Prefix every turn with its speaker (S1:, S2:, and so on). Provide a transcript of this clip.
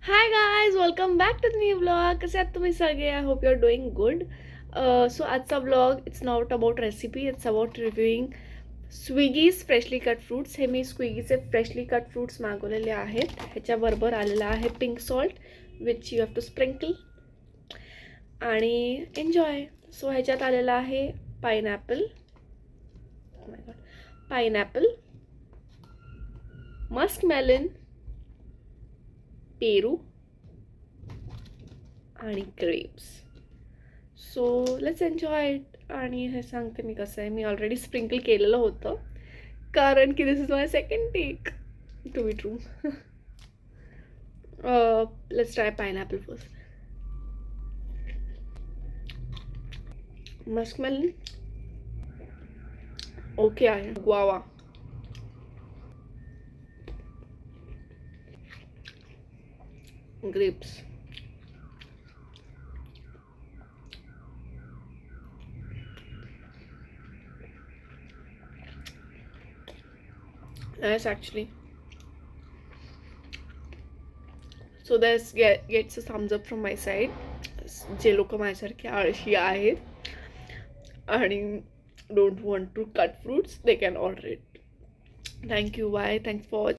S1: High guys, welcome back to the new blog. कसे आहात तुम्ही सगळे? I hope you are doing good. So आजचा blog it's not about recipe, it's about reviewing Swiggy's freshly cut fruits. हे मी स्विगीचे freshly cut fruits मागवलेले आहेत. ह्याच्याबरोबर आलेला आहे pink salt which you have to sprinkle आणि एन्जॉय. सो ह्याच्यात आलेला आहे पायनॅपल, पायनॅपल, मस्क मेलन, पेरू आणि grapes. So let's enjoy it. आणि हे सांगते मी कसं आहे. मी ऑलरेडी स्प्रिंकल केलेलं होतं कारण की this is my second take to be true. Let's try pineapple first. Muskmelon okay आहे. Guava, grapes, nice actually. So this gets a thumbs up from my side. जे लोक माझ्यासारखे आळशी आहेत आणि don't want to cut fruits, they can order it. Thank you. Bye. Thanks for